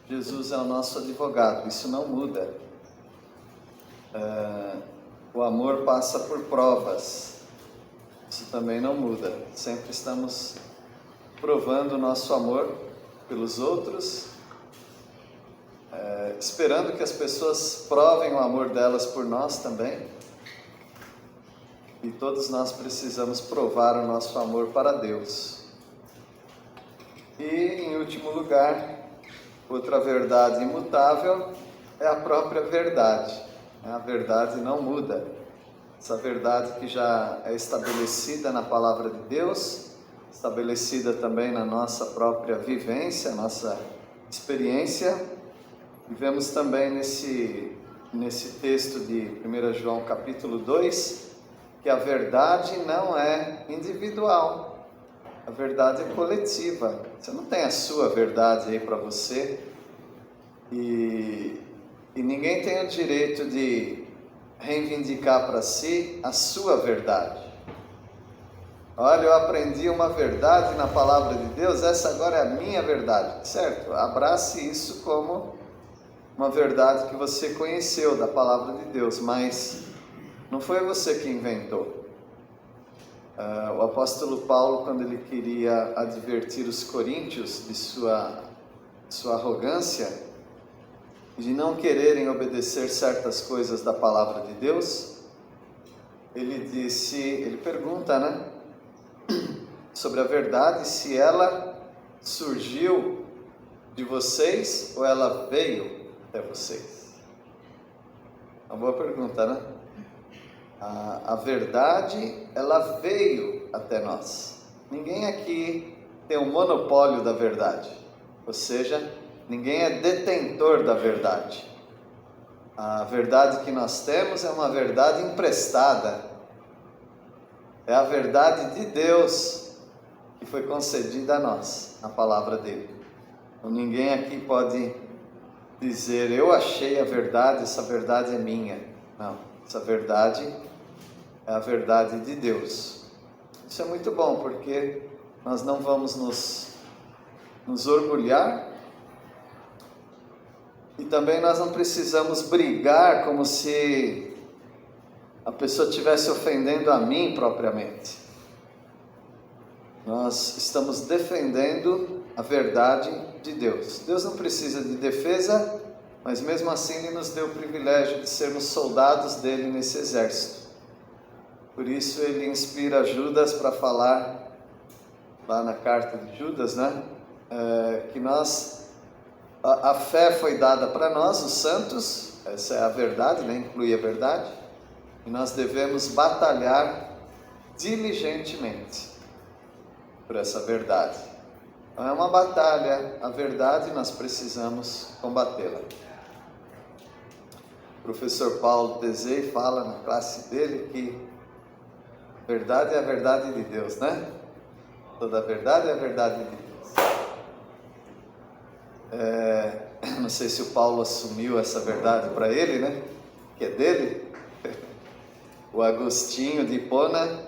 Jesus é o nosso advogado, isso não muda. O amor passa por provas, isso também não muda. Sempre estamos provando o nosso amor pelos outros, esperando que as pessoas provem o amor delas por nós também. E todos nós precisamos provar o nosso amor para Deus. E, em último lugar, outra verdade imutável é a própria verdade. A verdade não muda. Essa verdade que já é estabelecida na Palavra de Deus, estabelecida também na nossa própria vivência, nossa experiência. E vemos também nesse texto de 1 João capítulo 2, que a verdade não é individual, a verdade é coletiva. Você não tem a sua verdade aí para você, e ninguém tem o direito de reivindicar para si a sua verdade. Olha, eu aprendi uma verdade na palavra de Deus, essa agora é a minha verdade, certo? Abrace isso como uma verdade que você conheceu da palavra de Deus, mas não foi você que inventou. O apóstolo Paulo, quando ele queria advertir os coríntios de sua arrogância, de não quererem obedecer certas coisas da palavra de Deus, ele pergunta, né, sobre a verdade, se ela surgiu de vocês ou ela veio até vocês. Uma boa pergunta, né? A verdade, ela veio até nós. Ninguém aqui tem um monopólio da verdade, ou seja, ninguém é detentor da verdade. A verdade que nós temos é uma verdade emprestada, é a verdade de Deus que foi concedida a nós, a palavra dele. Então, ninguém aqui pode dizer, eu achei a verdade, essa verdade é minha. Não, essa verdade é a verdade de Deus. Isso é muito bom, porque nós não vamos nos orgulhar, e também nós não precisamos brigar como se a pessoa estivesse ofendendo a mim propriamente. Nós estamos defendendo a verdade de Deus. Deus não precisa de defesa, mas mesmo assim Ele nos deu o privilégio de sermos soldados dele nesse exército. Por isso Ele inspira Judas para falar, lá na carta de Judas, né? Que a fé foi dada para nós, os santos, essa é a verdade, né? Inclui a verdade, e nós devemos batalhar diligentemente por essa verdade. Então é uma batalha, a verdade, nós precisamos combatê-la. O professor Paulo Tezei fala na classe dele que a verdade é a verdade de Deus, né? Toda a verdade é a verdade de Deus. Não sei se o Paulo assumiu essa verdade para ele, né? Que é dele. O Agostinho de Hipona,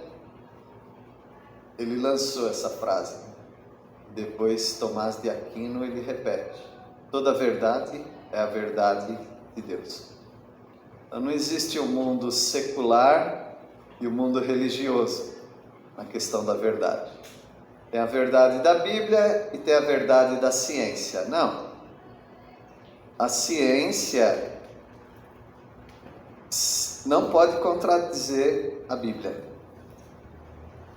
ele lançou essa frase. Depois Tomás de Aquino, ele repete: toda a verdade é a verdade de Deus. Então não existe o mundo secular e o mundo religioso na questão da verdade. Tem a verdade da Bíblia e tem a verdade da ciência. Não. A ciência não pode contradizer a Bíblia.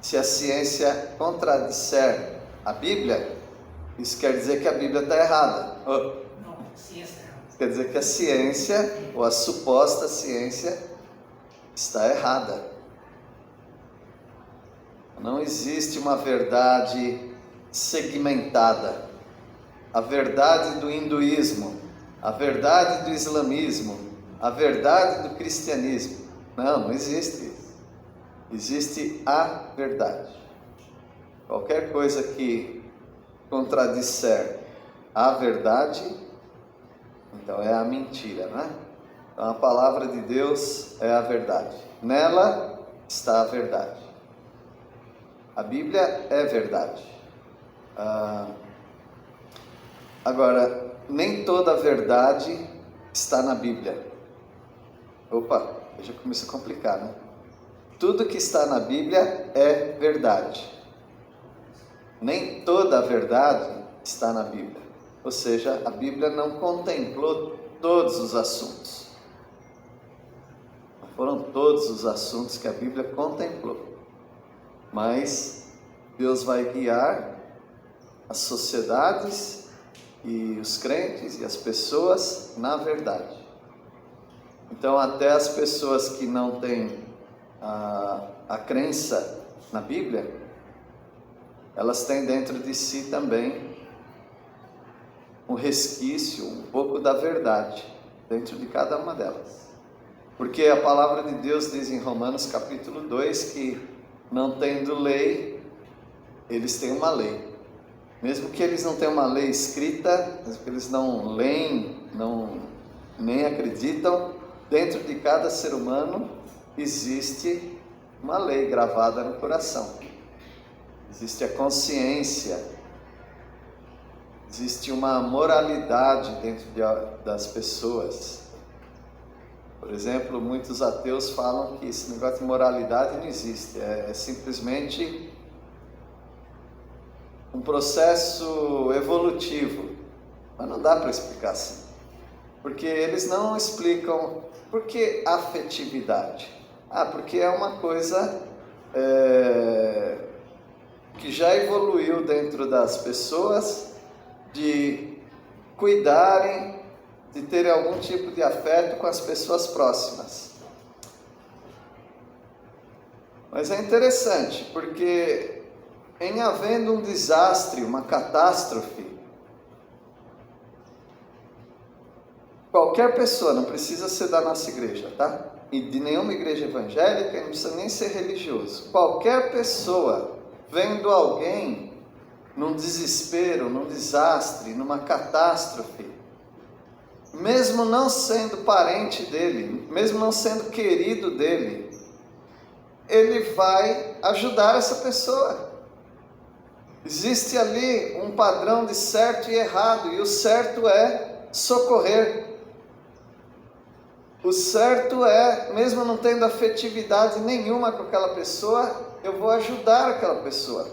Se a ciência contradisser a Bíblia, isso quer dizer que a Bíblia está errada. Não, ciência errada. Quer dizer que a ciência, ou a suposta ciência, está errada. Não existe uma verdade segmentada. A verdade do hinduísmo, a verdade do islamismo, a verdade do cristianismo. Não existe isso. Existe a verdade. Qualquer coisa que contradisser a verdade, então é a mentira, né? Então a palavra de Deus é a verdade. Nela está a verdade. A Bíblia é verdade. Agora, nem toda a verdade está na Bíblia. Opa, já começa a complicar, né? Tudo que está na Bíblia é verdade. Nem toda a verdade está na Bíblia. Ou seja, a Bíblia não contemplou todos os assuntos. Não foram todos os assuntos que a Bíblia contemplou. Mas Deus vai guiar as sociedades e os crentes e as pessoas na verdade. Então, até as pessoas que não têm a crença na Bíblia, elas têm dentro de si também um resquício, um pouco da verdade, dentro de cada uma delas. Porque a palavra de Deus diz em Romanos capítulo 2 que, não tendo lei, eles têm uma lei. Mesmo que eles não tenham uma lei escrita, mesmo que eles não leem, nem acreditam, dentro de cada ser humano existe uma lei gravada no coração. Existe a consciência, existe uma moralidade dentro das pessoas. Por exemplo, muitos ateus falam que esse negócio de moralidade não existe, é simplesmente um processo evolutivo. Mas não dá para explicar assim, porque eles não explicam por que afetividade. Porque é uma coisa que já evoluiu dentro das pessoas, de cuidarem, de terem algum tipo de afeto com as pessoas próximas. Mas é interessante, porque em havendo um desastre, uma catástrofe, qualquer pessoa, não precisa ser da nossa igreja, tá? E de nenhuma igreja evangélica, não precisa nem ser religioso. Qualquer pessoa vendo alguém num desespero, num desastre, numa catástrofe, mesmo não sendo parente dele, mesmo não sendo querido dele, ele vai ajudar essa pessoa. Existe ali um padrão de certo e errado, e o certo é socorrer. O certo é, mesmo não tendo afetividade nenhuma com aquela pessoa, eu vou ajudar aquela pessoa.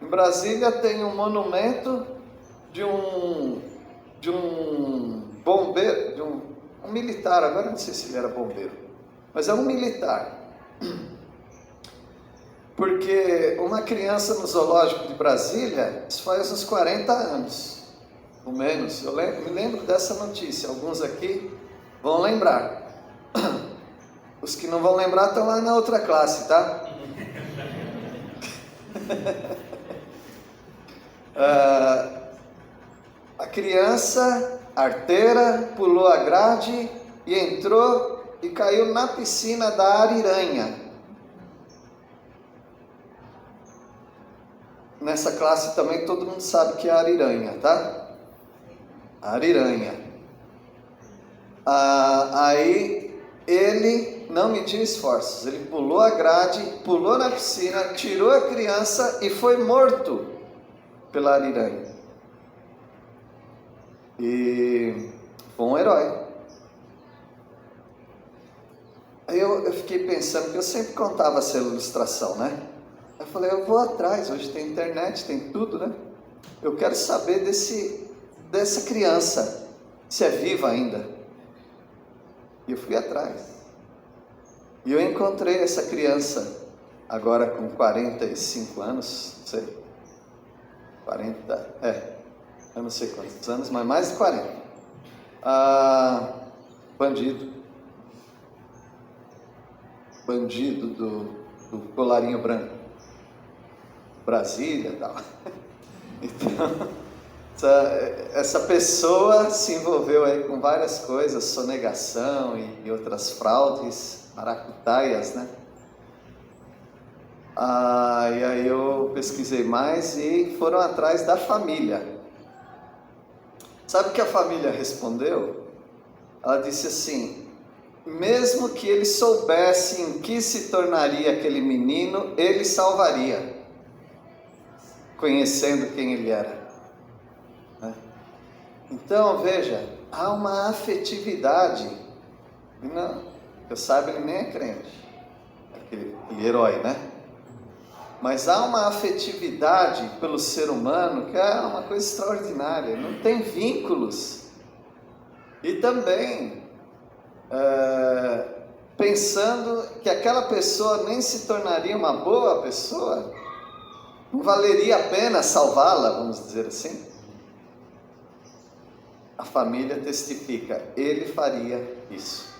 Em Brasília tem um monumento de um bombeiro, de um militar, agora não sei se ele era bombeiro, mas é um militar. Porque uma criança no zoológico de Brasília, isso faz uns 40 anos, ou menos, me lembro dessa notícia, alguns aqui vão lembrar. Os que não vão lembrar estão lá na outra classe, tá? A criança arteira pulou a grade e entrou e caiu na piscina da Ariranha. Nessa classe também todo mundo sabe que é a Ariranha, tá? A Ariranha. Aí ele não mediu esforços, ele pulou a grade, pulou na piscina, tirou a criança e foi morto pela Ariranha. E foi um herói. Aí eu fiquei pensando, porque eu sempre contava essa ilustração, né? Eu falei, eu vou atrás, hoje tem internet, tem tudo, né? Eu quero saber dessa criança, se é viva ainda. E eu fui atrás. E eu encontrei essa criança, agora com 45 anos, não sei, 40, eu não sei quantos anos, mas mais de 40. Bandido do colarinho branco. Brasília e tal. Então, essa pessoa se envolveu aí com várias coisas, sonegação e outras fraudes, maracutaias, né? E aí eu pesquisei mais e foram atrás da família. Sabe o que a família respondeu? Ela disse assim: mesmo que ele soubesse em que se tornaria aquele menino, ele salvaria, conhecendo quem ele era. Então, veja, há uma afetividade. Não, eu saiba, ele nem é crente, aquele herói, né? Mas há uma afetividade pelo ser humano que é uma coisa extraordinária, não tem vínculos. E também, pensando que aquela pessoa nem se tornaria uma boa pessoa, não valeria a pena salvá-la, vamos dizer assim. A família testifica, ele faria isso.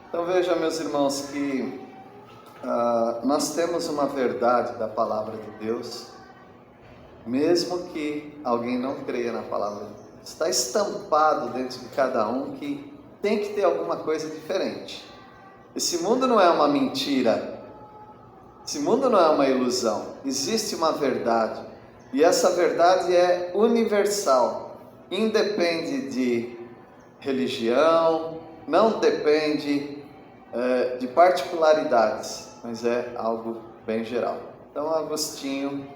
Então veja, meus irmãos, que nós temos uma verdade da palavra de Deus, mesmo que alguém não creia na palavra de Deus. Está estampado dentro de cada um que tem que ter alguma coisa diferente. Esse mundo não é uma mentira, esse mundo não é uma ilusão, existe uma verdade, e essa verdade é universal, independe de religião, não depende de particularidades, mas é algo bem geral. Então Agostinho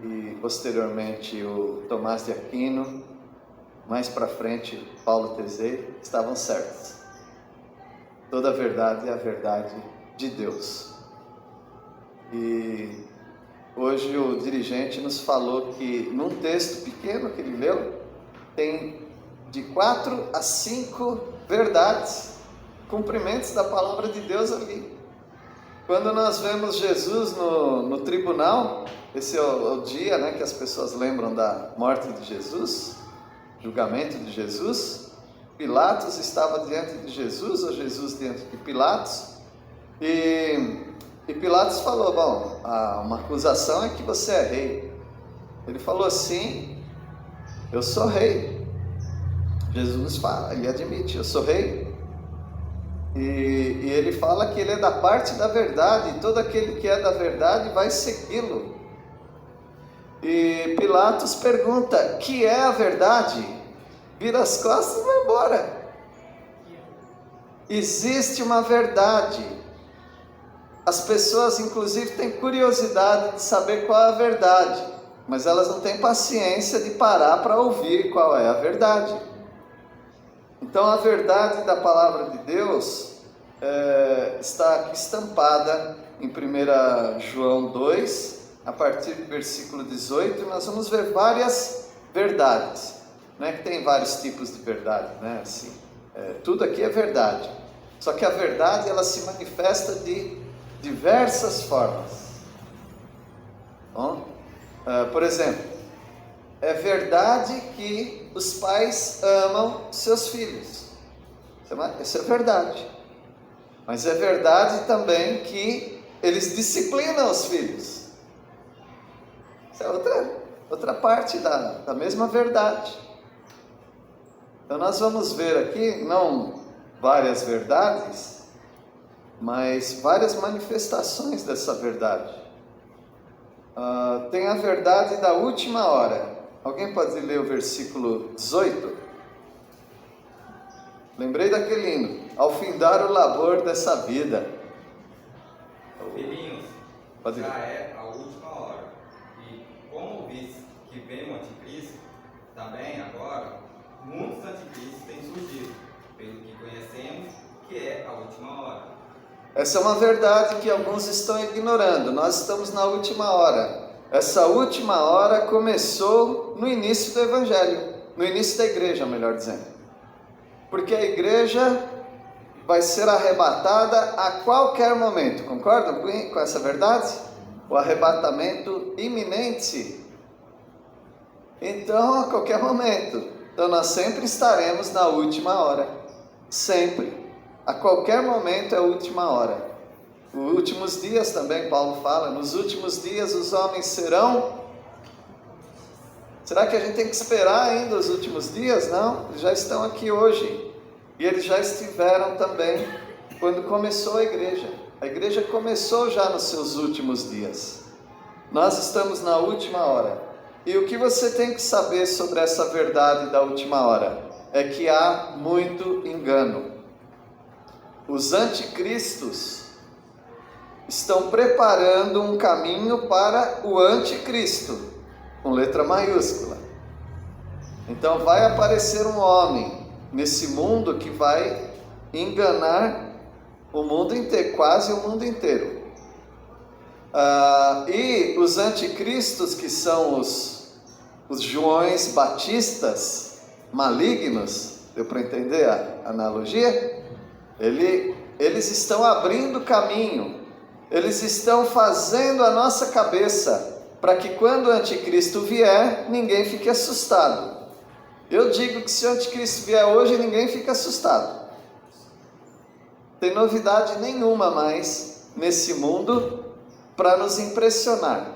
e posteriormente o Tomás de Aquino, mais para frente Paulo Tezê, estavam certos. Toda a verdade é a verdade de Deus. E hoje o dirigente nos falou que num texto pequeno que ele leu, tem de 4 a 5 verdades, cumprimentos da palavra de Deus ali. Quando nós vemos Jesus no tribunal, esse é o dia, né, que as pessoas lembram da morte de Jesus, julgamento de Jesus. Pilatos estava diante de Jesus, ou Jesus diante de Pilatos, e Pilatos falou, bom, uma acusação é que você é rei. Ele falou assim, eu sou rei. Jesus fala, ele admite, eu sou rei. E ele fala que ele é da parte da verdade, e todo aquele que é da verdade vai segui-lo. E Pilatos pergunta, que é a verdade? Vira as costas e vai embora. Existe uma verdade. As pessoas inclusive têm curiosidade de saber qual é a verdade, mas elas não têm paciência de parar para ouvir qual é a verdade. Então a verdade da palavra de Deus está aqui estampada em 1 João 2, a partir do versículo 18, nós vamos ver várias verdades. Não é que tem vários tipos de verdade, né? Assim, tudo aqui é verdade. Só que a verdade, ela se manifesta de diversas formas. Bom, por exemplo, é verdade que os pais amam seus filhos. Isso é verdade. Mas é verdade também que eles disciplinam os filhos. Isso é outra parte da mesma verdade. Então nós vamos ver aqui, não várias verdades, mas várias manifestações dessa verdade. Tem a verdade da última hora. Alguém pode ler o versículo 18? Lembrei daquele hino, ao findar o labor dessa vida. Filhinhos, já é a última hora. E como ouviste que vem o anticristo, também agora, muitos anticristos têm surgido, pelo que conhecemos que é a última hora. Essa é uma verdade que alguns estão ignorando. Nós estamos na última hora. Essa última hora começou no início do Evangelho, no início da igreja, melhor dizendo. Porque a igreja vai ser arrebatada a qualquer momento. Concordam com essa verdade? O arrebatamento iminente. Então, a qualquer momento. Então, nós sempre estaremos na última hora. Sempre. A qualquer momento é a última hora. Os últimos dias também, Paulo fala, nos últimos dias os homens serão... Será que a gente tem que esperar ainda os últimos dias? Não, eles já estão aqui hoje. E eles já estiveram também quando começou a igreja. A igreja começou já nos seus últimos dias. Nós estamos na última hora. E o que você tem que saber sobre essa verdade da última hora? É que há muito engano. Os anticristos estão preparando um caminho para o anticristo, com letra maiúscula. Então vai aparecer um homem nesse mundo que vai enganar o mundo inteiro, quase o mundo inteiro. E os anticristos, que são os Joões Batistas malignos, deu para entender a analogia? Eles estão abrindo caminho, eles estão fazendo a nossa cabeça, para que quando o anticristo vier, ninguém fique assustado. Eu digo que se o anticristo vier hoje, ninguém fica assustado. Não tem novidade nenhuma mais nesse mundo para nos impressionar,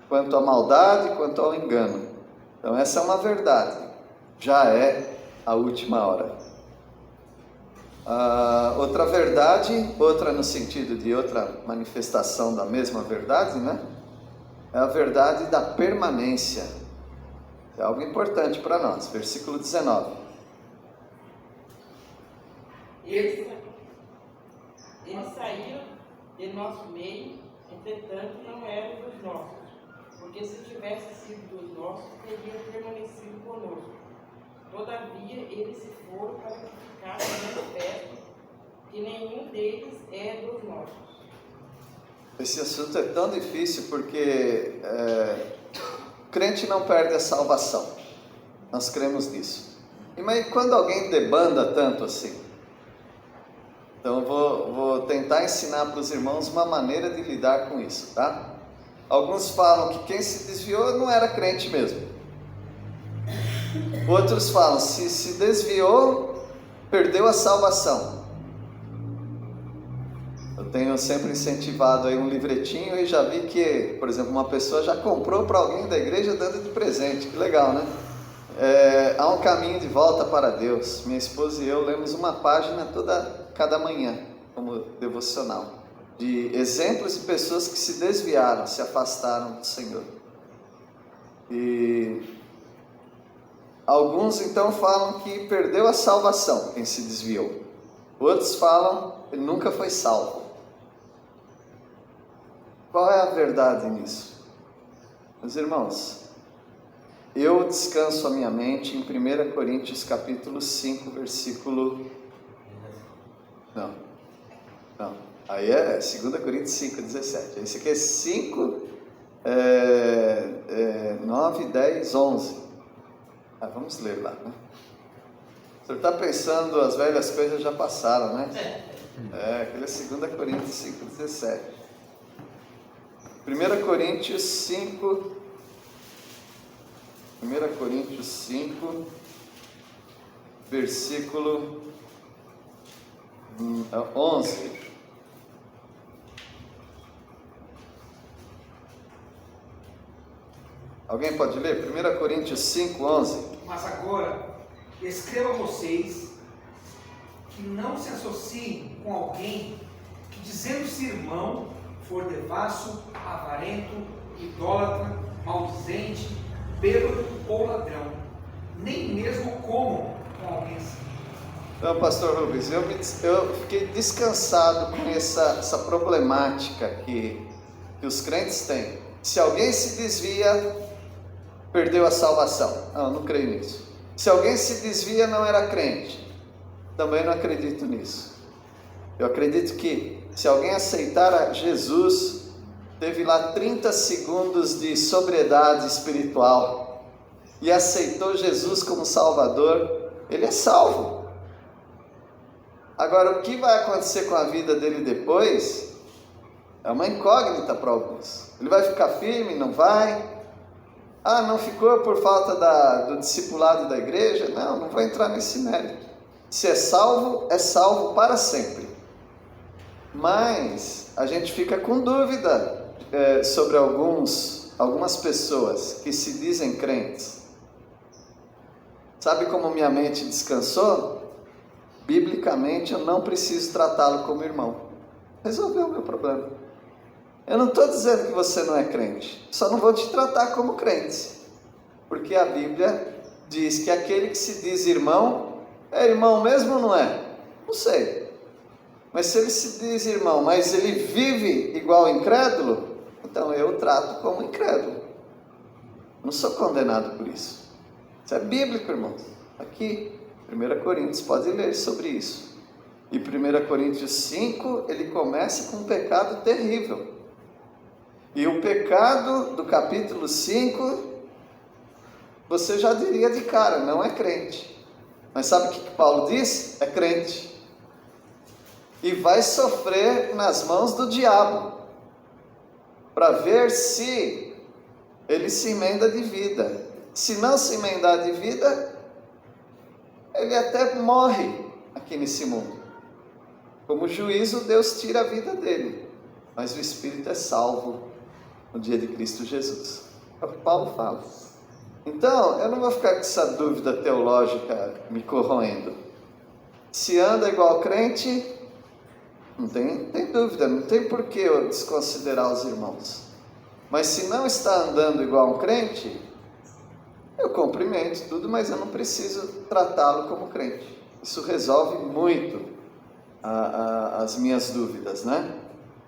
quanto à maldade, quanto ao engano. Então essa é uma verdade, já é a última hora. Outra verdade, outra no sentido de outra manifestação da mesma verdade, né? É a verdade da permanência. É algo importante para nós. Versículo 19. Eles saíram de nosso meio, entretanto não eram dos nossos, porque se tivessem sido dos nossos, teriam permanecido conosco. Todavia eles se foram para que ficasse manifesto que nenhum deles é dos nossos. Esse assunto é tão difícil porque crente não perde a salvação. Nós cremos nisso. Mas quando alguém debanda tanto assim? Então eu vou tentar ensinar para os irmãos uma maneira de lidar com isso, tá? Alguns falam que quem se desviou não era crente mesmo. Outros falam, se desviou, perdeu a salvação. Eu tenho sempre incentivado aí um livretinho e já vi que, por exemplo, uma pessoa já comprou para alguém da igreja dando de presente. Que legal, né? Há um caminho de volta para Deus. Minha esposa e eu lemos uma página cada manhã, como devocional, de exemplos de pessoas que se desviaram, se afastaram do Senhor. E alguns então falam que perdeu a salvação, quem se desviou. Outros falam que ele nunca foi salvo. Qual é a verdade nisso? Meus irmãos, eu descanso a minha mente em 1 Coríntios capítulo 5, versículo... Não. Aí é 2 Coríntios 5, 17. Esse aqui é 5, 9, 10, 11. Vamos ler lá, né? O senhor está pensando, as velhas coisas já passaram, né? Aquele é 2 Coríntios 5, 17. 1 Coríntios 5, versículo 11. Alguém pode ler? 1 Coríntios 5, 11. Mas agora, escreva a vocês que não se associem com alguém que, dizendo-se irmão, for devasso, avarento, idólatra, maldizente, bêbado ou ladrão, nem mesmo comam com alguém assim. Então, pastor Rubens, eu fiquei descansado com essa problemática que os crentes têm. Se alguém se desvia, perdeu a salvação. Não creio nisso. Se alguém se desvia, não era crente. Também não acredito nisso. Eu acredito que se alguém aceitar a Jesus, teve lá 30 segundos de sobriedade espiritual e aceitou Jesus como Salvador, ele é salvo. Agora, o que vai acontecer com a vida dele depois é uma incógnita para alguns. Ele vai ficar firme? Não vai? Não ficou por falta do discipulado da igreja? Não vou entrar nesse mérito. Se é salvo para sempre. Mas a gente fica com dúvida sobre algumas pessoas que se dizem crentes. Sabe como minha mente descansou? Biblicamente eu não preciso tratá-lo como irmão. Resolveu o meu problema. Eu não estou dizendo que você não é crente, só não vou te tratar como crente, porque a Bíblia diz que aquele que se diz irmão, é irmão mesmo ou não é? Não sei, mas se ele se diz irmão, mas ele vive igual incrédulo, então eu o trato como incrédulo, não sou condenado por isso. Isso é bíblico, irmãos. Aqui, 1 Coríntios, pode ler sobre isso. E 1 Coríntios 5, ele começa com um pecado terrível. E o pecado do capítulo 5, você já diria de cara, não é crente. Mas sabe o que Paulo diz? É crente. E vai sofrer nas mãos do diabo, para ver se ele se emenda de vida. Se não se emendar de vida, ele até morre aqui nesse mundo. Como juízo, Deus tira a vida dele, mas o espírito é salvo no dia de Cristo Jesus. É o que Paulo fala. Então, eu não vou ficar com essa dúvida teológica me corroendo. Se anda igual crente, não tem dúvida, não tem por que eu desconsiderar os irmãos. Mas se não está andando igual um crente, eu cumprimento tudo, mas eu não preciso tratá-lo como crente. Isso resolve muito as minhas dúvidas, né?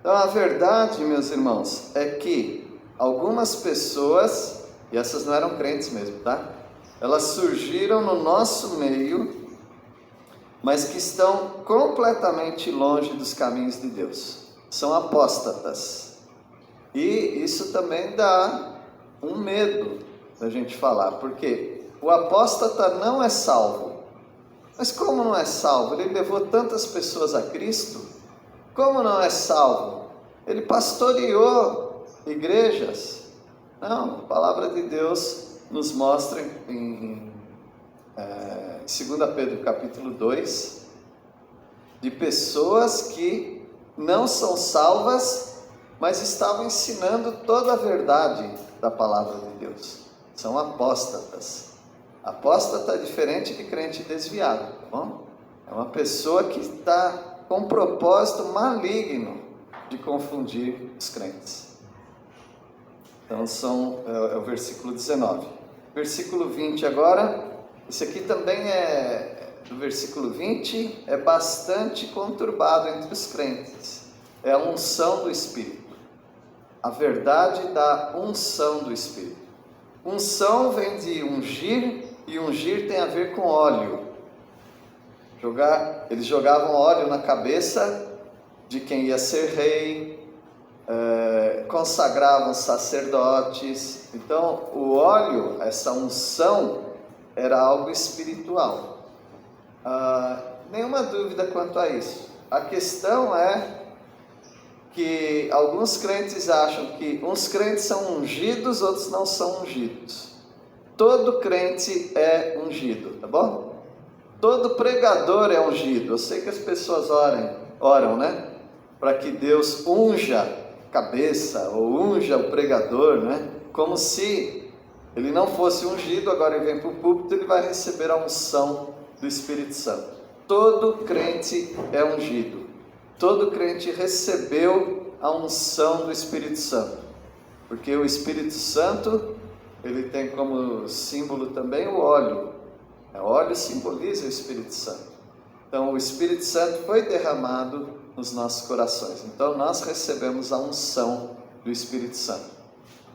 Então, a verdade, meus irmãos, é que algumas pessoas, e essas não eram crentes mesmo, tá? Elas surgiram no nosso meio, mas que estão completamente longe dos caminhos de Deus. São apóstatas. E isso também dá um medo da gente falar, porque o apóstata não é salvo. Mas como não é salvo? Ele levou tantas pessoas a Cristo. Como não é salvo? Ele pastoreou igrejas. Não, a palavra de Deus nos mostra em 2 Pedro capítulo 2, de pessoas que não são salvas, mas estavam ensinando toda a verdade da palavra de Deus. São apóstatas. Apóstata é diferente de crente desviado, tá bom? É uma pessoa que está com um propósito maligno de confundir os crentes. Então é o versículo 19. Versículo 20 agora, esse aqui também do versículo 20, é bastante conturbado entre os crentes. É a unção do Espírito. A verdade da unção do Espírito. Unção vem de ungir, e ungir tem a ver com óleo. Eles jogavam óleo na cabeça de quem ia ser rei, consagravam sacerdotes. Então, o óleo, essa unção, era algo espiritual. Nenhuma dúvida quanto a isso. A questão é que alguns crentes acham que uns crentes são ungidos, outros não são ungidos. Todo crente é ungido, tá bom? Todo pregador é ungido. Eu sei que as pessoas oram, né? Para que Deus unja a cabeça ou unja o pregador, né? Como se ele não fosse ungido, agora ele vem para o púlpito, ele vai receber a unção do Espírito Santo. Todo crente é ungido. Todo crente recebeu a unção do Espírito Santo. Porque o Espírito Santo, ele tem como símbolo também o óleo. O óleo simboliza o Espírito Santo. Então, o Espírito Santo foi derramado nos nossos corações. Então, nós recebemos a unção do Espírito Santo.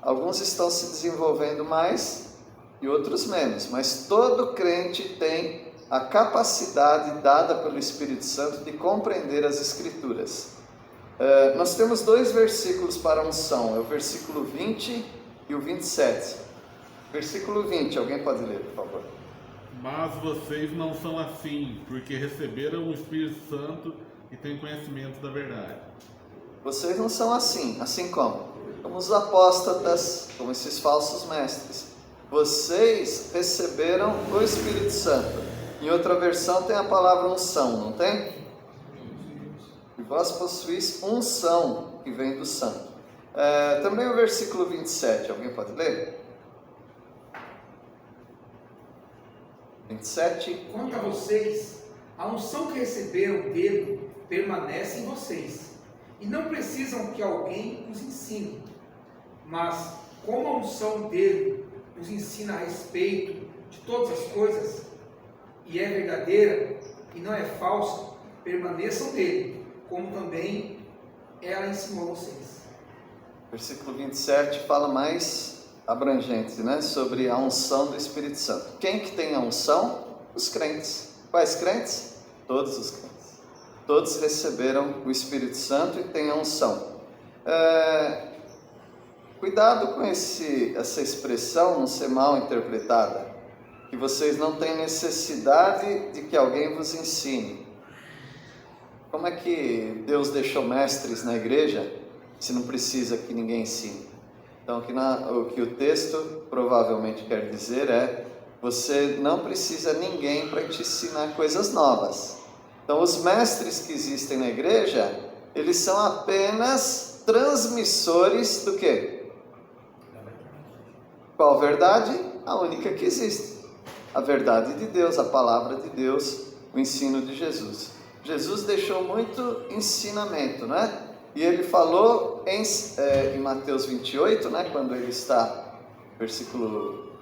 Alguns estão se desenvolvendo mais e outros menos. Mas todo crente tem a capacidade dada pelo Espírito Santo de compreender as Escrituras. Nós temos 2 versículos para a unção. É o versículo 20 e o 27. Versículo 20, alguém pode ler, por favor? Mas vocês não são assim, porque receberam o Espírito Santo e têm conhecimento da verdade. Vocês não são assim como? Como os apóstatas, como esses falsos mestres. Vocês receberam o Espírito Santo. Em outra versão tem a palavra unção, não tem? E vós possuís unção que vem do Santo. Também o versículo 27, alguém pode ler? 27. Quanto a vocês, a unção que receberam dele permanece em vocês, e não precisam que alguém os ensine. Mas, como a unção dele nos ensina a respeito de todas as coisas, e é verdadeira e não é falsa, permaneçam nele, como também ela ensinou vocês. Versículo 27 fala mais abrangente, né, sobre a unção do Espírito Santo. Quem que tem a unção? Os crentes. Quais crentes? Todos os crentes. Todos receberam o Espírito Santo e têm a unção. Cuidado com essa expressão não ser mal interpretada, que vocês não têm necessidade de que alguém vos ensine. Como é que Deus deixou mestres na igreja se não precisa que ninguém ensine? Então, o que o texto provavelmente quer dizer é: você não precisa de ninguém para te ensinar coisas novas. Então, os mestres que existem na igreja, eles são apenas transmissores do quê? Qual verdade? A única que existe. A verdade de Deus, a palavra de Deus, o ensino de Jesus. Jesus deixou muito ensinamento, né? E ele falou em Mateus 28, né? Quando ele está, versículo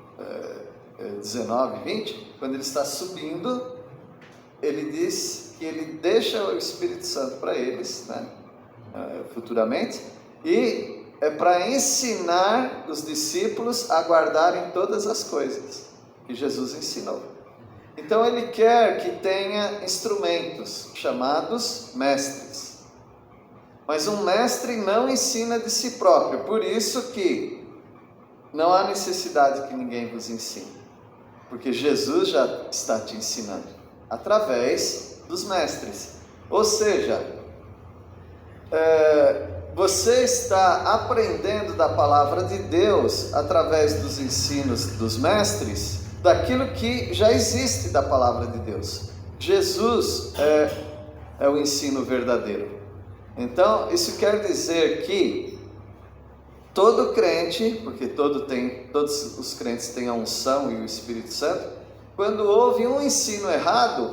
19 e 20, quando ele está subindo, ele diz que ele deixa o Espírito Santo para eles, né? Futuramente, e é para ensinar os discípulos a guardarem todas as coisas que Jesus ensinou. Então ele quer que tenha instrumentos chamados mestres. Mas um mestre não ensina de si próprio, por isso que não há necessidade que ninguém vos ensine, porque Jesus já está te ensinando através dos mestres. Ou seja, você está aprendendo da palavra de Deus através dos ensinos dos mestres, daquilo que já existe da palavra de Deus. Jesus é o ensino verdadeiro. Então, isso quer dizer que todo crente, porque todos os crentes têm a unção e o Espírito Santo, quando houve um ensino errado,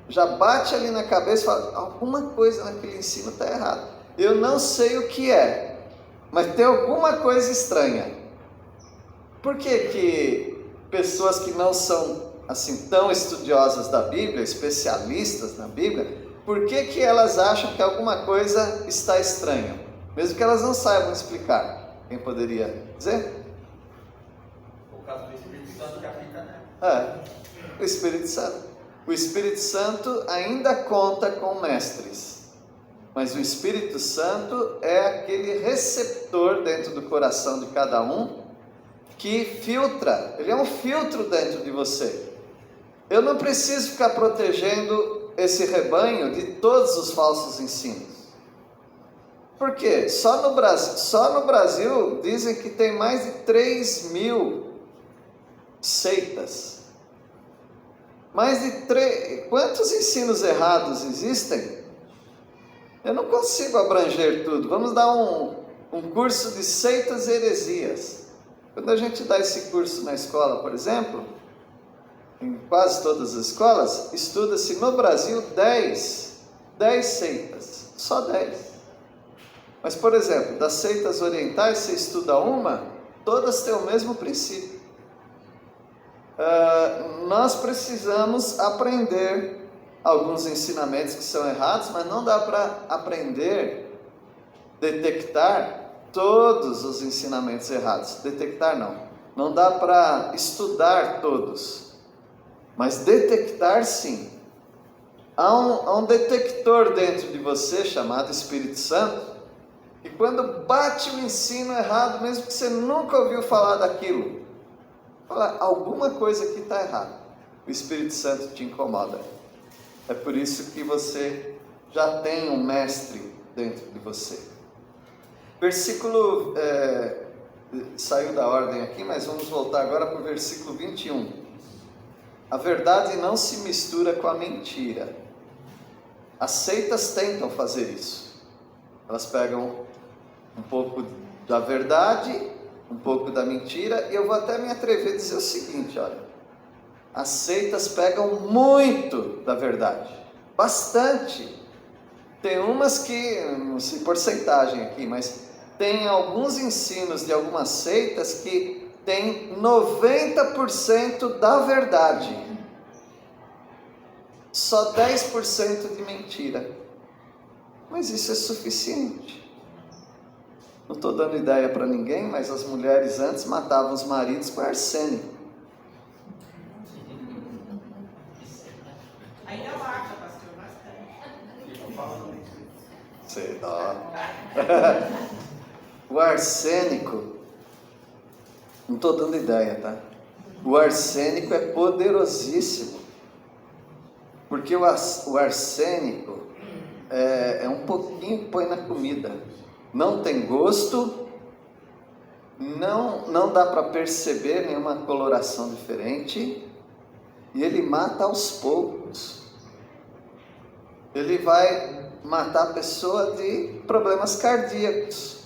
já bate ali na cabeça e fala: alguma coisa naquele ensino está errado. Eu não sei o que é, mas tem alguma coisa estranha. Por que pessoas que não são assim tão estudiosas da Bíblia, especialistas na Bíblia, por que elas acham que alguma coisa está estranha? Mesmo que elas não saibam explicar. Quem poderia dizer? Por causa do Espírito Santo que habita, né? O Espírito Santo. O Espírito Santo ainda conta com mestres, mas o Espírito Santo é aquele receptor dentro do coração de cada um que filtra. Ele é um filtro dentro de você. Eu não preciso ficar protegendo esse rebanho de todos os falsos ensinos. Por quê? Só no Brasil dizem que tem mais de 3.000 seitas. Quantos ensinos errados existem? Eu não consigo abranger tudo. Vamos dar um curso de seitas e heresias. Quando a gente dá esse curso na escola, por exemplo, em quase todas as escolas, estuda-se no Brasil 10 seitas, só 10. Mas, por exemplo, das seitas orientais, você estuda uma, todas têm o mesmo princípio. Nós precisamos aprender alguns ensinamentos que são errados, mas não dá para aprender, detectar todos os ensinamentos errados. Detectar não dá para estudar todos, mas detectar sim. Há um detector dentro de você chamado Espírito Santo, e quando bate o ensino errado, mesmo que você nunca ouviu falar daquilo, fala: alguma coisa aqui está errada. O Espírito Santo te incomoda. É por isso que você já tem um mestre dentro de você. Versículo, saiu da ordem aqui, mas vamos voltar agora para o versículo 21. A verdade não se mistura com a mentira. As seitas tentam fazer isso. Elas pegam um pouco da verdade, um pouco da mentira, e eu vou até me atrever a dizer o seguinte: olha, as seitas pegam muito da verdade, bastante. Tem umas que, não sei porcentagem aqui, mas tem alguns ensinos de algumas seitas que tem 90% da verdade, só 10% de mentira. Mas isso é suficiente. Não estou dando ideia para ninguém, mas as mulheres antes matavam os maridos com arsênico. Ainda marcha, pastor, bastante. Sei lá. O arsênico, não estou dando ideia, tá? O arsênico é poderosíssimo. Porque o arsênico é um pouquinho que põe na comida. Não tem gosto, não dá para perceber nenhuma coloração diferente, e ele mata aos poucos. Ele vai matar a pessoa de problemas cardíacos.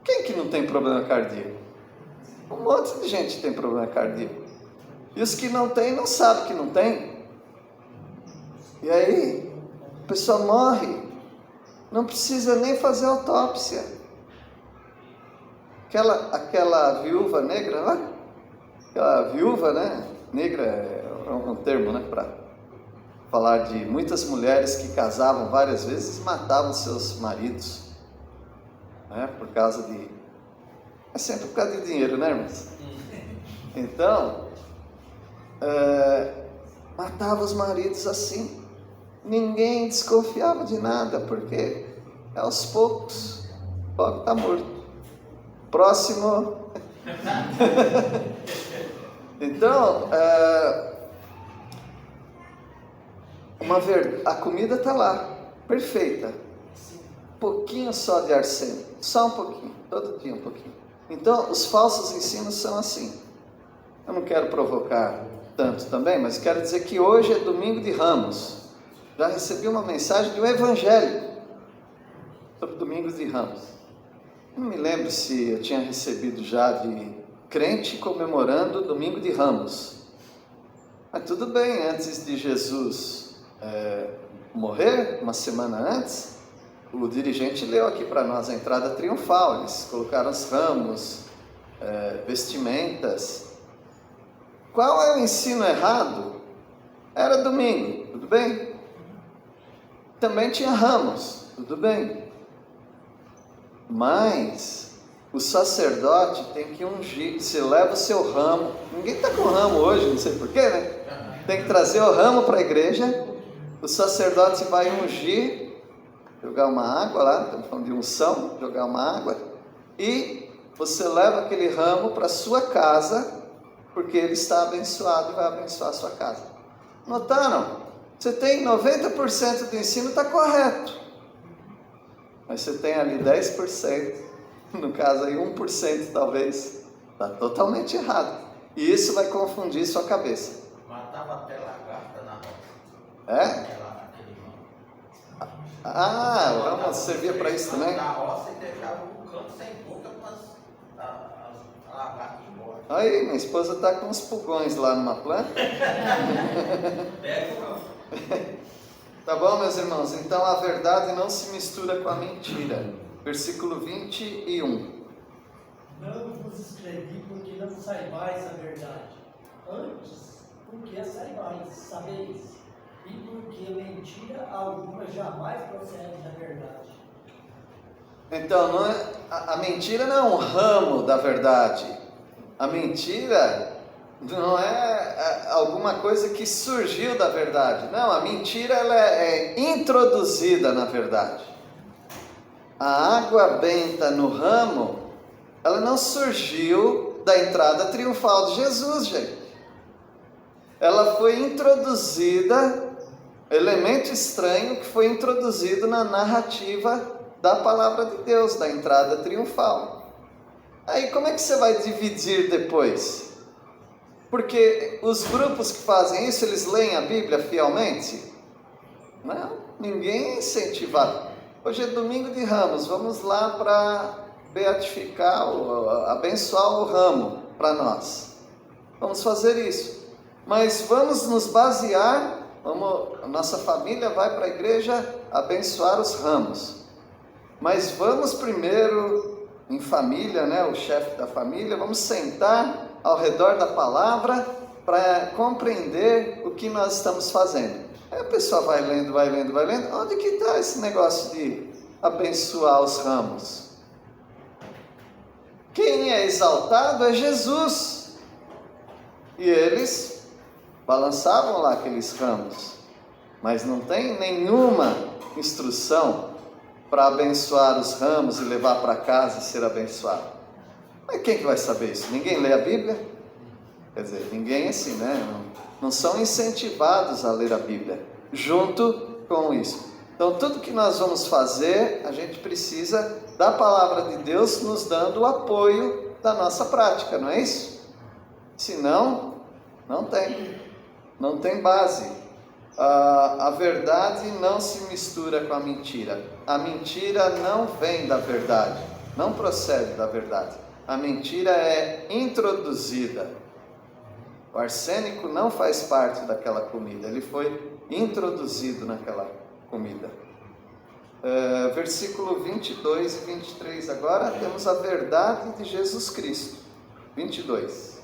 Quem que não tem problema cardíaco? Um monte de gente tem problema cardíaco. E os que não tem, não sabem que não tem. E aí, a pessoa morre. Não precisa nem fazer autópsia. Aquela viúva negra lá, aquela viúva, né? Negra é um termo, né? Para falar de muitas mulheres que casavam várias vezes e matavam seus maridos, né? Por causa de... É sempre por causa de dinheiro, né, irmãos? Então, matava os maridos assim. Ninguém desconfiava de nada, porque aos poucos, logo está morto. Próximo. Então, a comida está lá, perfeita. Um pouquinho só de arsênico, só um pouquinho, todo dia um pouquinho. Então, os falsos ensinos são assim. Eu não quero provocar tanto também, mas quero dizer que hoje é domingo de Ramos. Já recebi uma mensagem de um evangélico sobre Domingos de Ramos. Não me lembro se eu tinha recebido já de crente comemorando Domingo de Ramos. Mas tudo bem, antes de Jesus morrer, uma semana antes, o dirigente leu aqui para nós a entrada triunfal. Eles colocaram os ramos, vestimentas. Qual é o ensino errado? Era domingo, tudo bem? Também tinha ramos, tudo bem. Mas o sacerdote tem que ungir. Você leva o seu ramo. Ninguém está com ramo hoje, não sei porquê, né? Tem que trazer o ramo para a igreja. O sacerdote vai ungir, jogar uma água lá, estamos falando de unção, jogar uma água. E você leva aquele ramo para a sua casa, porque ele está abençoado e vai abençoar a sua casa. Notaram? Você tem 90% do ensino, está correto. Mas você tem ali 10%, no caso aí 1% talvez, está totalmente errado. E isso vai confundir sua cabeça. Matava até lagarta na roça. É? O ramo servia para isso também? Na roça e deixava o canto sem boca para as lagartas ir embora. Aí, minha esposa está com uns pulgões lá numa planta. Pega o ramo. Tá bom, meus irmãos? Então a verdade não se mistura com a mentira. Versículo 21. Não vos escrevi porque não saibais a verdade, antes porque a sabeis, e porque mentira alguma jamais procede da verdade. Então, não é, a mentira não é um ramo da verdade. A mentira não é alguma coisa que surgiu da verdade. Não, a mentira ela é introduzida na verdade. A água benta no ramo, ela não surgiu da entrada triunfal de Jesus, gente. Ela foi introduzida, elemento estranho que foi introduzido na narrativa da palavra de Deus, da entrada triunfal. Aí como é que você vai dividir depois? Porque os grupos que fazem isso, eles leem a Bíblia fielmente? Não, ninguém é incentivado. Hoje é domingo de Ramos, vamos lá para beatificar, abençoar o ramo para nós. Vamos fazer isso. Mas vamos nos basear, a nossa família vai para a igreja abençoar os ramos. Mas vamos primeiro, em família, né, o chefe da família, vamos sentar ao redor da palavra para compreender o que nós estamos fazendo. Aí a pessoa vai lendo. Onde que está esse negócio de abençoar os ramos? Quem é exaltado é Jesus. E eles balançavam lá aqueles ramos, mas não tem nenhuma instrução para abençoar os ramos e levar para casa e ser abençoado. Mas quem que vai saber isso? Ninguém lê a Bíblia? Quer dizer, ninguém assim, né? Não são incentivados a ler a Bíblia junto com isso. Então, tudo que nós vamos fazer, a gente precisa da palavra de Deus nos dando o apoio da nossa prática, não é isso? Senão, não tem base. A verdade não se mistura com a mentira. A mentira não vem da verdade, não procede da verdade. A mentira é introduzida. O arsênico não faz parte daquela comida, ele foi introduzido naquela comida. Versículo 22 e 23, agora temos a verdade de Jesus Cristo. 22.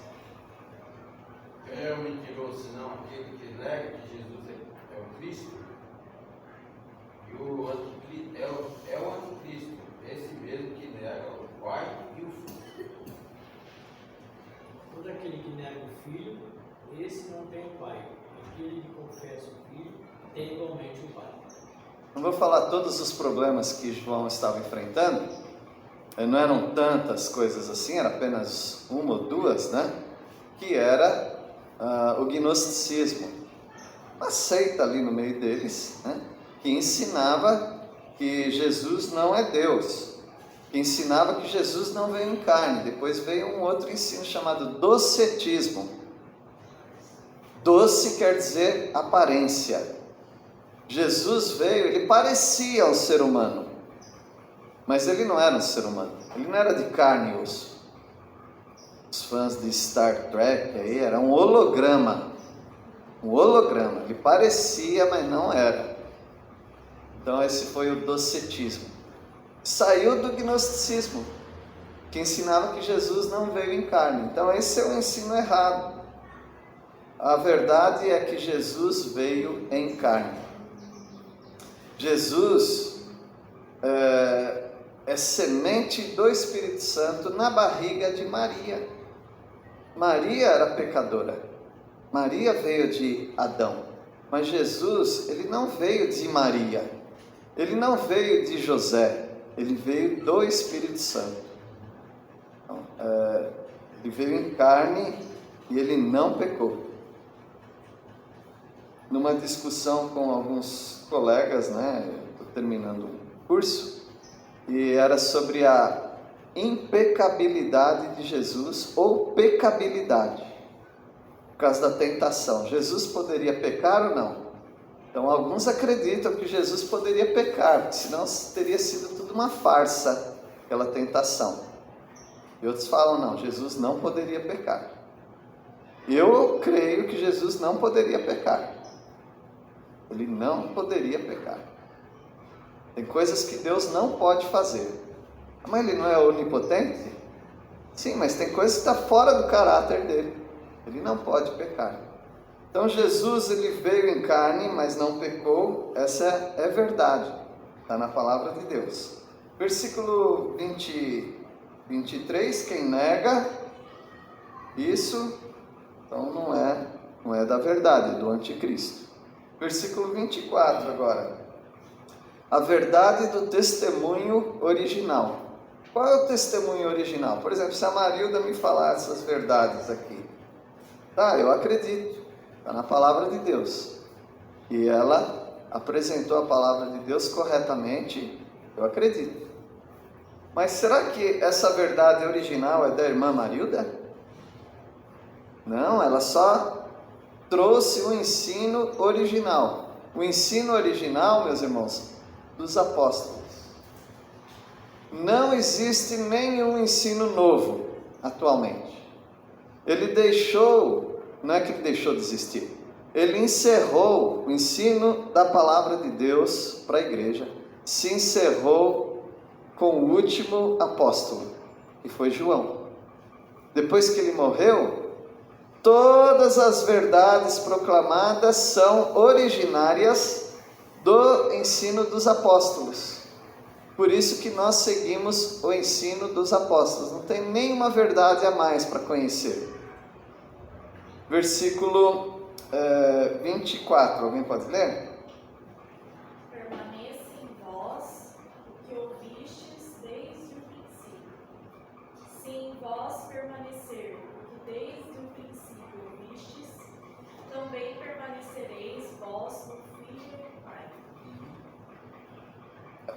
É o mentiroso, senão aquele que nega que Jesus é o Cristo. E o anticristo é o anticristo, esse mesmo que nega o Pai e o Filho. Todo aquele que nega o Filho, esse não tem o Pai. Aquele que confessa o Filho, tem igualmente o Pai. Não vou falar todos os problemas que João estava enfrentando. Não eram tantas coisas assim, era apenas uma ou duas, né? Que era o gnosticismo. Uma seita ali no meio deles, né? Que ensinava que Jesus não é Deus. Que ensinava que Jesus não veio em carne. Depois veio um outro ensino chamado docetismo. Doce quer dizer aparência. Jesus veio, ele parecia um ser humano, mas ele não era um ser humano, ele não era de carne e osso. Os fãs de Star Trek aí, era um holograma, ele parecia, mas não era. Então esse foi o docetismo. Saiu do gnosticismo, que ensinava que Jesus não veio em carne. Então esse é um ensino errado. A verdade é que Jesus veio em carne. Jesus é semente do Espírito Santo na barriga de Maria. Maria era pecadora. Maria veio de Adão. Mas Jesus, ele não veio de Maria. Ele não veio de José. Ele veio do Espírito Santo. Então, ele veio em carne e ele não pecou. Numa discussão com alguns colegas, né? Estou terminando um curso, e era sobre a impecabilidade de Jesus ou pecabilidade, por causa da tentação. Jesus poderia pecar ou não? Então alguns acreditam que Jesus poderia pecar, porque senão teria sido tudo uma farsa, aquela tentação. E outros falam, não, Jesus não poderia pecar. Eu creio que Jesus não poderia pecar. Ele não poderia pecar. Tem coisas que Deus não pode fazer. Mas ele não é onipotente? Sim, mas tem coisas que estão fora do caráter dele. Ele não pode pecar. Então Jesus, ele veio em carne, mas não pecou. Essa é verdade. Está na palavra de Deus. Versículo 23, quem nega isso, então não é da verdade, é do anticristo. Versículo 24 agora. A verdade do testemunho original. Qual é o testemunho original? Por exemplo, se a Marilda me falar essas verdades aqui. Tá, eu acredito. Está na palavra de Deus. E ela apresentou a palavra de Deus corretamente. Eu acredito. Mas será que essa verdade original é da irmã Marilda? Não, ela só trouxe o ensino original. O ensino original, meus irmãos, dos apóstolos. Não existe nenhum ensino novo atualmente. Ele deixou, não é que ele deixou de existir, ele encerrou o ensino da palavra de Deus para a igreja. Se encerrou com o último apóstolo, que foi João. Depois que ele morreu, todas as verdades proclamadas são originárias do ensino dos apóstolos. Por isso que nós seguimos o ensino dos apóstolos. Não tem nenhuma verdade a mais para conhecer. Versículo 24, alguém pode ler? Permaneça em vós o que ouvistes desde o princípio. Se em vós permanecer o que desde o princípio ouvistes, também permanecereis vós no Filho e no Pai.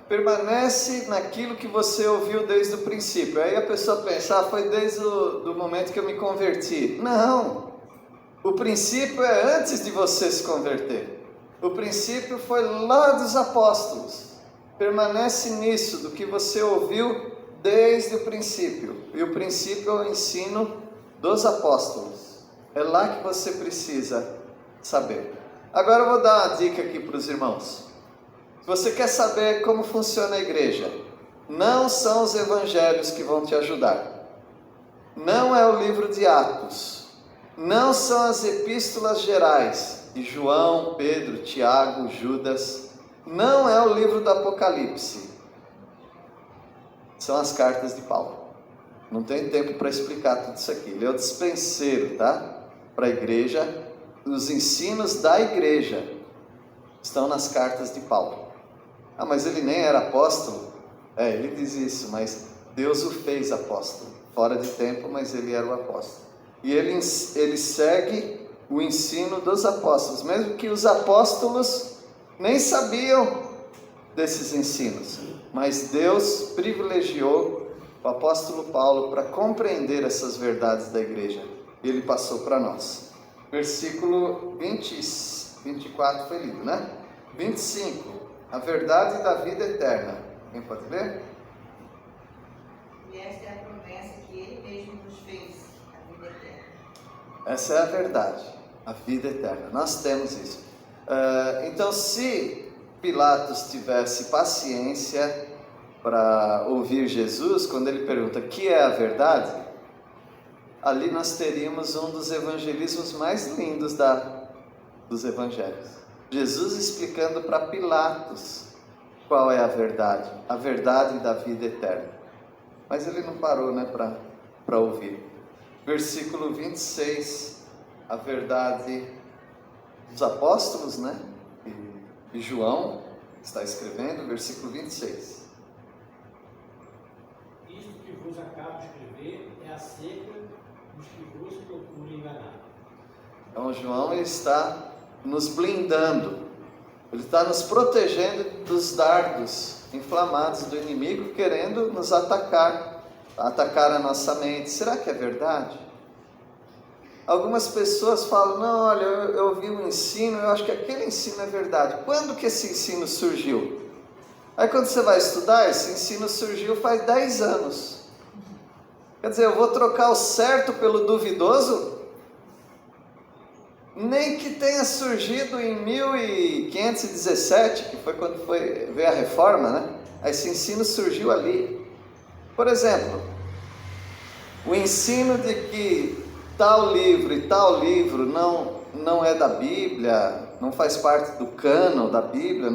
Permanece naquilo que você ouviu desde o princípio. Aí a pessoa pensa, foi desde o momento que eu me converti. Não! O princípio é antes de você se converter. O princípio foi lá dos apóstolos. Permanece nisso, do que você ouviu desde o princípio. E o princípio é o ensino dos apóstolos. É lá que você precisa saber. Agora eu vou dar uma dica aqui para os irmãos. Se você quer saber como funciona a igreja, não são os evangelhos que vão te ajudar. Não é o livro de Atos. Não são as epístolas gerais de João, Pedro, Tiago, Judas. Não é o livro do Apocalipse. São as cartas de Paulo. Não tem tempo para explicar tudo isso aqui. Ele é o dispenseiro, tá? Para a igreja. Os ensinos da igreja estão nas cartas de Paulo. Ah, mas ele nem era apóstolo? Ele diz isso, mas Deus o fez apóstolo. Fora de tempo, mas ele era o apóstolo. E ele segue o ensino dos apóstolos, mesmo que os apóstolos nem sabiam desses ensinos. Mas Deus privilegiou o apóstolo Paulo para compreender essas verdades da igreja. E ele passou para nós. Versículo 24 foi lido, né? 25. A verdade da vida eterna. Quem pode ler? E esta é a promessa que Ele mesmo nos fez, a vida eterna. Essa é a verdade, a vida eterna. Nós temos isso. Então, se Pilatos tivesse paciência para ouvir Jesus, quando ele pergunta o que é a verdade, ali nós teríamos um dos evangelismos mais lindos dos evangelhos. Jesus explicando para Pilatos qual é a verdade da vida eterna. Mas ele não parou, né, para ouvir. Versículo 26, a verdade dos apóstolos, né? E João está escrevendo, versículo 26. Isto que vos acabo de escrever é acerca dos que vos procuram enganar. Então João está nos blindando, ele está nos protegendo dos dardos inflamados do inimigo, querendo nos atacar a nossa mente. Será que é verdade? Algumas pessoas falam, não, olha, eu ouvi um ensino, eu acho que aquele ensino é verdade. Quando que esse ensino surgiu? Aí quando você vai estudar, esse ensino surgiu faz 10 anos. Quer dizer, eu vou trocar o certo pelo duvidoso? Nem que tenha surgido em 1517, que foi quando veio a reforma, né? Esse ensino surgiu ali. Por exemplo, o ensino de que tal livro e tal livro não é da Bíblia, não faz parte do cânon da Bíblia,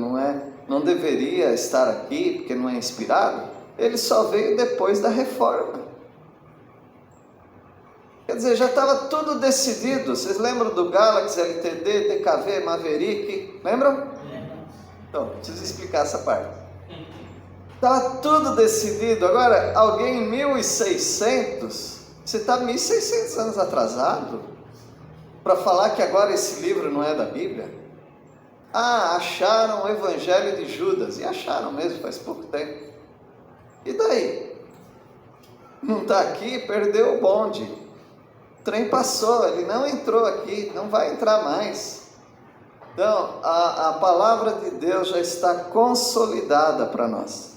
não deveria estar aqui porque não é inspirado, ele só veio depois da reforma. Quer dizer, já estava tudo decidido. Vocês lembram do Galaxy, LTD, DKV, Maverick? Lembram? Então, preciso explicar essa parte. Estava tudo decidido. Agora, alguém em 1600, você está 1600 anos atrasado para falar que agora esse livro não é da Bíblia? Ah, acharam o Evangelho de Judas. E acharam mesmo, faz pouco tempo. E daí? Não está aqui, perdeu o bonde. O trem passou, ele não entrou aqui, não vai entrar mais. Então, a palavra de Deus já está consolidada para nós.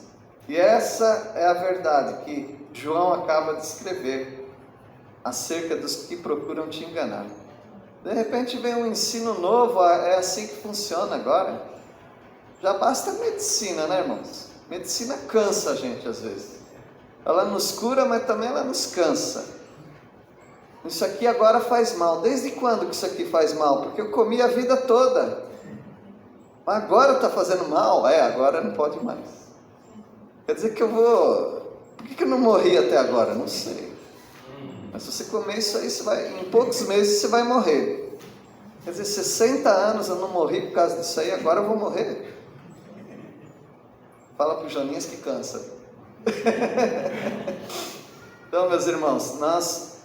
E essa é a verdade que João acaba de escrever acerca dos que procuram te enganar. De repente vem um ensino novo, é assim que funciona agora. Já basta medicina, né, irmãos? Medicina cansa a gente às vezes. Ela nos cura, mas também ela nos cansa. Isso aqui agora faz mal. Desde quando que isso aqui faz mal? Porque eu comi a vida toda. Mas agora está fazendo mal? Agora não pode mais. Quer dizer que eu vou... Por que eu não morri até agora? Não sei. Mas se você comer isso aí, você vai, em poucos meses você vai morrer. Quer dizer, 60 anos eu não morri por causa disso aí, agora eu vou morrer. Fala para o Joninhas que cansa. Então, meus irmãos, nós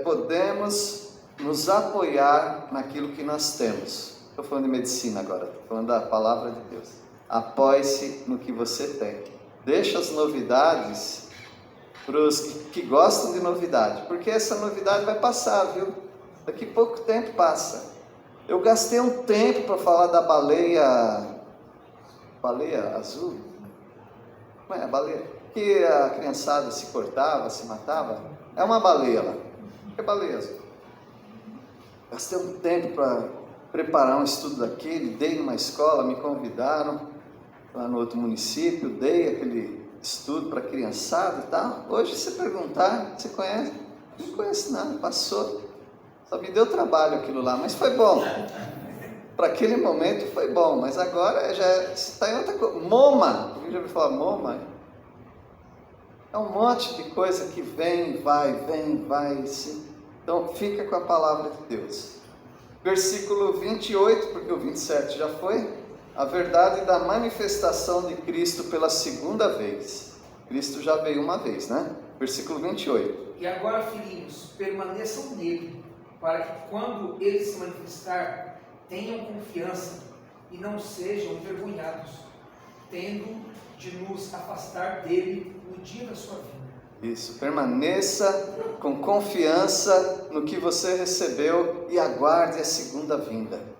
podemos nos apoiar naquilo que nós temos. Estou falando de medicina agora, estou falando da palavra de Deus. Apoie-se no que você tem. Deixa as novidades para os que gostam de novidade, porque essa novidade vai passar, viu? Daqui a pouco tempo passa. Eu gastei um tempo para falar da baleia azul. Não é a baleia que a criançada se cortava, se matava? É uma baleia lá. Que baleia azul? Gastei um tempo para preparar um estudo daquele, dei numa escola, me convidaram lá no outro município, dei aquele estudo para a criançada e tal. Hoje, se perguntar, você conhece? Não conheço nada, passou. Só me deu trabalho aquilo lá, mas foi bom. Para aquele momento foi bom, mas agora já está em outra coisa. MoMA, alguém já ouviu falar MoMA? É um monte de coisa que vem, vai, sim. Então fica com a palavra de Deus. Versículo 28, porque o 27 já foi. A verdade da manifestação de Cristo pela segunda vez. Cristo já veio uma vez, né? Versículo 28. E agora, filhinhos, permaneçam nele, para que quando ele se manifestar, tenham confiança e não sejam envergonhados, tendo de nos afastar dele no dia da sua vinda. Isso, permaneça com confiança no que você recebeu e aguarde a segunda vinda.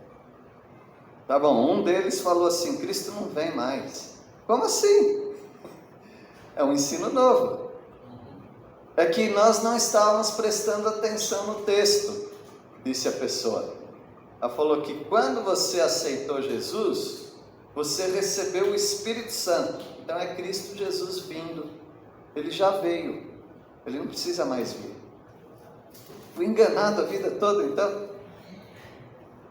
Tá bom, um deles falou assim, Cristo não vem mais. Como assim? É um ensino novo. É que nós não estávamos prestando atenção no texto, disse a pessoa. Ela falou que quando você aceitou Jesus, você recebeu o Espírito Santo. Então é Cristo Jesus vindo. Ele já veio. Ele não precisa mais vir. Fui enganado a vida toda, então.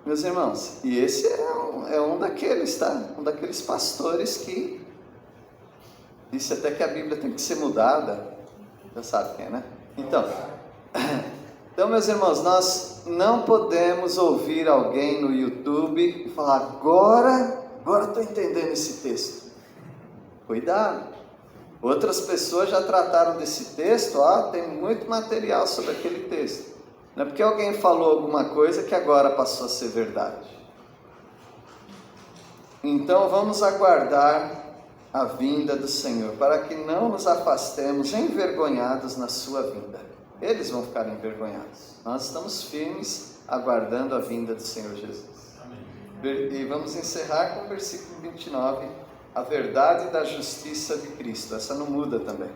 Meus irmãos, e esse é um daqueles, tá? Um daqueles pastores que disse até que a Bíblia tem que ser mudada. Já sabe quem é, né? Então, meus irmãos, nós não podemos ouvir alguém no YouTube e falar, agora estou entendendo esse texto. Cuidado. Outras pessoas já trataram desse texto, tem muito material sobre aquele texto. Não é porque alguém falou alguma coisa que agora passou a ser verdade. Então vamos aguardar a vinda do Senhor, para que não nos afastemos envergonhados na sua vinda. Eles vão ficar envergonhados. Nós estamos firmes aguardando a vinda do Senhor Jesus. Amém. E vamos encerrar com o versículo 29. A verdade da justiça de Cristo. Essa não muda também.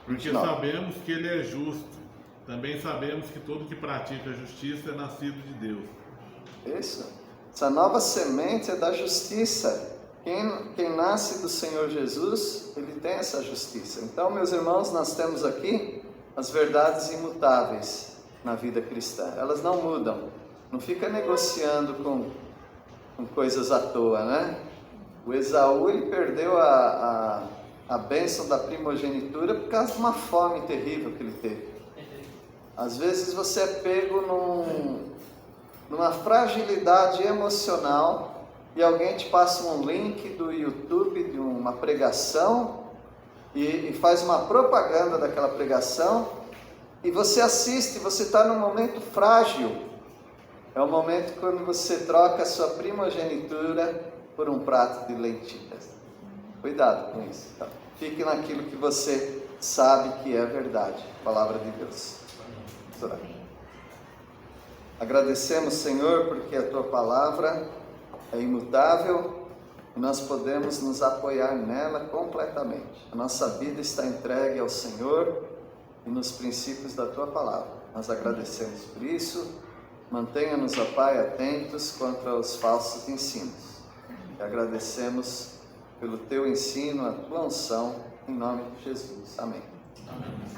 Porque sabemos que Ele é justo. Também sabemos que todo que pratica a justiça é nascido de Deus. Isso. Essa nova semente é da justiça. Quem nasce do Senhor Jesus, ele tem essa justiça. Então, meus irmãos, nós temos aqui as verdades imutáveis na vida cristã. Elas não mudam. Não fica negociando com coisas à toa, né? O Esaú, ele perdeu a bênção da primogenitura por causa de uma fome terrível que ele teve. Às vezes você é pego numa fragilidade emocional e alguém te passa um link do YouTube de uma pregação e faz uma propaganda daquela pregação e você assiste, você está num momento frágil. É o momento quando você troca a sua primogenitura por um prato de lentilhas. Cuidado com isso. Tá? Fique naquilo que você sabe que é verdade. Palavra de Deus. Agradecemos, Senhor, porque a Tua palavra é imutável e nós podemos nos apoiar nela completamente. A nossa vida está entregue ao Senhor e nos princípios da Tua palavra. Nós agradecemos por isso. Mantenha-nos, ó Pai, atentos contra os falsos ensinos. E agradecemos pelo Teu ensino, a Tua unção, em nome de Jesus. Amém. Amém.